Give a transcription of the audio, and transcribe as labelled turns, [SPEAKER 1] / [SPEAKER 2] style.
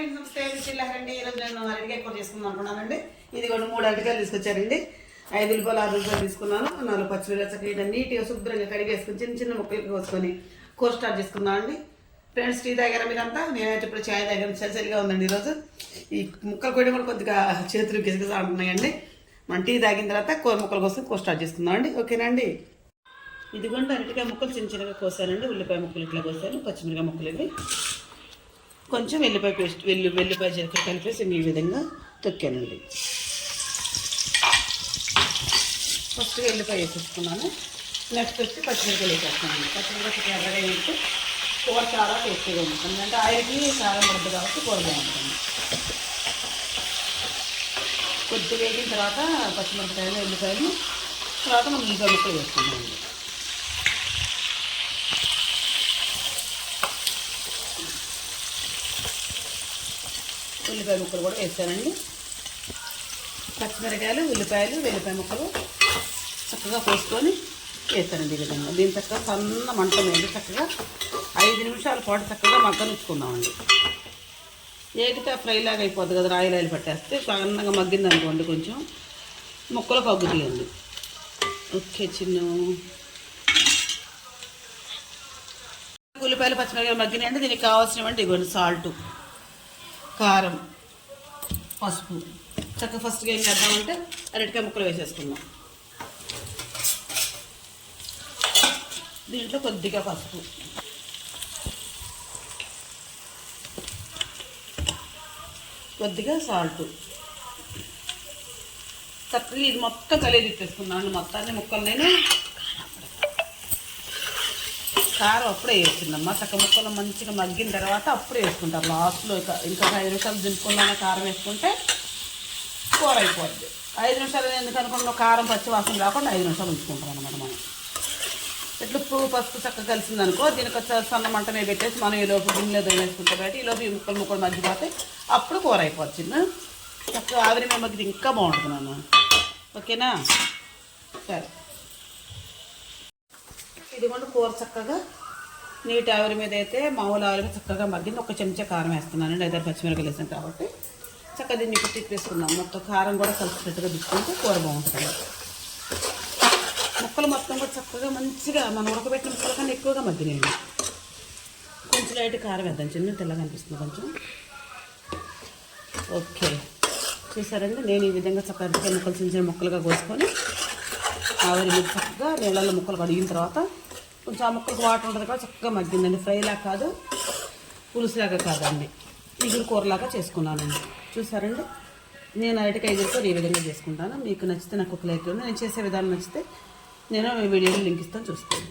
[SPEAKER 1] Friends నమస్తే చిల్లహరండి. ఈరోజు నేను అరటికాయ కూర చేసుకుందాం అనుకున్నానండి. ఇది కూడా 3 అరటికాయలు తీసుకొచ్చారండి. 5 రూపాయలు 6 రూపాయలు తీసుకున్నాను. 4 పచ్చిమిరపకాయలు నీట్గా శుభ్రంగా కడిగేసుకుని చిన్న చిన్న ముక్కలు కోసుకొని కూర స్టార్ట్ చేసుకుందామండి. ఫ్రెండ్స్ టీ తాగారా మీరంతా? నేనైతే ఇప్పుడు ఛాయ్ తాగాను. చలిగా ఉందండి ఈరోజు. ఈ ముక్కలు కొయ్యడం కూడా కొద్దిగా చేతులు గిసగిస అంటున్నాయండి. మనం టీ తాగిన తర్వాత కూర ముక్కల కోసం కూర స్టార్ట్ చేసుకుందామండి. ఓకేనండి. ఇదిగోండి అరటికాయ ముక్కలు చిన్న చిన్నగా కోసానండి. ఉల్లిపాయ ముక్కలు ఇట్లా కోసాను. పచ్చిమిరకాయ ముక్కలు ఇవి కొంచెం వెల్లిపాయ పేస్ట్ వెల్లిపాయ జీలకర్ర కలిపేసి ఈ విధంగా తొక్కానండి. ఫస్ట్ వెల్లిపాయ వేసేసుకున్నాను. నెక్స్ట్ వచ్చి పచ్చిమిరకాయలు వేసేస్తున్నాను. పచ్చిమిరకాయ ఎర్రగా వేస్తే కూర చాలా టేస్టీగా ఉంటుంది. అంటే ఆయిల్కి కారం పడుతుంది కాబట్టి కూర బాగుంటుంది. కొద్దిగా వేగిన తర్వాత పచ్చిమిరపకాయలు వెల్లిపాయలు తర్వాత మనం ఉల్లిపాయ ముక్కలు వేసుకున్నామండి. ఉల్లిపాయ ముక్కలు కూడా వేసానండి. పచ్చిమిరకాయలు ఉల్లిపాయలు వెల్లిపాయ ముక్కలు చక్కగా పోసుకొని వేసానండి. ఈ విధంగా దీని చక్కగా సన్న మంట మీద చక్కగా 5 నిమిషాల పాటు చక్కగా మగ్గనిచ్చుకుందామండి. ఏగితే ఫ్రై లాగా అయిపోద్ది కదా, రాయిలాయలు పట్టేస్తే సన్నగా మగ్గింది అనుకోండి కొంచెం ముక్కలు పగ్గుతాయండి. ఓకే చిన్న ఉల్లిపాయలు పచ్చిమిరకాయలు మగ్గినాయండి. దీనికి కావాల్సినవంటి ఇవ్వండి సాల్టు, కారం, పసుపు. చక్కగా ఫస్ట్గా ఏం చేద్దామంటే అరటికాయ ముక్కలు వేసేసుకుందాం. దీంట్లో కొద్దిగా పసుపు, కొద్దిగా సాల్టు, చక్కగా ఇది మొత్తం కలిగి తిప్పేసుకున్నాను. మొత్తాన్ని ముక్కలు నేను కారం అప్పుడే వేస్తుందమ్మా. చక్క ముక్కలు మంచిగా మగ్గిన తర్వాత అప్పుడే వేసుకుంటారు లాస్ట్లో. ఇంకా 5 నిమిషాలు దింపుకున్నాక కారం వేసుకుంటే కూర అయిపోద్ది. 5 నిమిషాలు ఎందుకు అనుకున్న కారం పచ్చి వాసన రాకుండా 5 నిమిషాలు ఉంచుకుంటాం అన్నమాట. మనం ఇట్లా ఉప్పు పసుపు చక్కగా కలిసిందనుకో దీనికి వచ్చి సన్న మంట మీద పెట్టేసి మనం ఈ లోపు గిన్నెలో వేసుకుంటే బయట ఈ లోపు ఈ ముక్కలు మగ్గిపోతే అప్పుడు కూర అయిపోతుంది. చక్కగా ఆవిరి మేము మగ్గితే ఇంకా బాగుంటుంది నాన్న. ఓకేనా? సరే, ఇదిగోండి కూర చక్కగా నీటి ఆవిరి మీద అయితే మామూలు ఆవిరి మీద చక్కగా మగ్గింది. 1 చెంచా కారం వేస్తున్నానండి. 5 పచ్చిమిరపకాయలు వేసాను కాబట్టి చక్కగా దీన్ని ఇప్పుడు తిప్పేసుకుందాం. మొత్తం కారం కూడా కలిసినట్టుగా తీసుకుంటే కూర బాగుంటుంది. ముక్కలు మొత్తం కూడా చక్కగా మంచిగా మనం ఉడకబెట్టిన ముక్కల కన్నా ఎక్కువగా మగ్గినాయండి. కొంచెం లైట్ కారం వేద్దాం. చిన్న తెల్లగా అనిపిస్తుంది కొంచెం. ఓకే చూసారండి, నేను ఈ విధంగా చక్కగా ముక్కలు చిన్న చిన్న ముక్కలుగా కోసుకొని ఆవిరి మీద చక్కగా నీళ్ళల్లో ముక్కలు కడిగిన తర్వాత కొంచెం ఆ ముక్కలకు వాటర్ ఉంటుంది కూడా చక్కగా మగ్గిందండి. ఫ్రైలాగా కాదు, పులుసులాగా కాదండి, ఇగురు కూరలాగా చేసుకున్నానండి. చూసారండి, నేను అరటికాయ ఇగురు ఈ విధంగా చేసుకుంటాను. మీకు నచ్చితే నాకు ఒక లైక్ ఇవ్వండి. నేను చేసే విధానం నచ్చితే నేను వీడియోలో లింక్ ఇస్తాను, చూసుకోండి.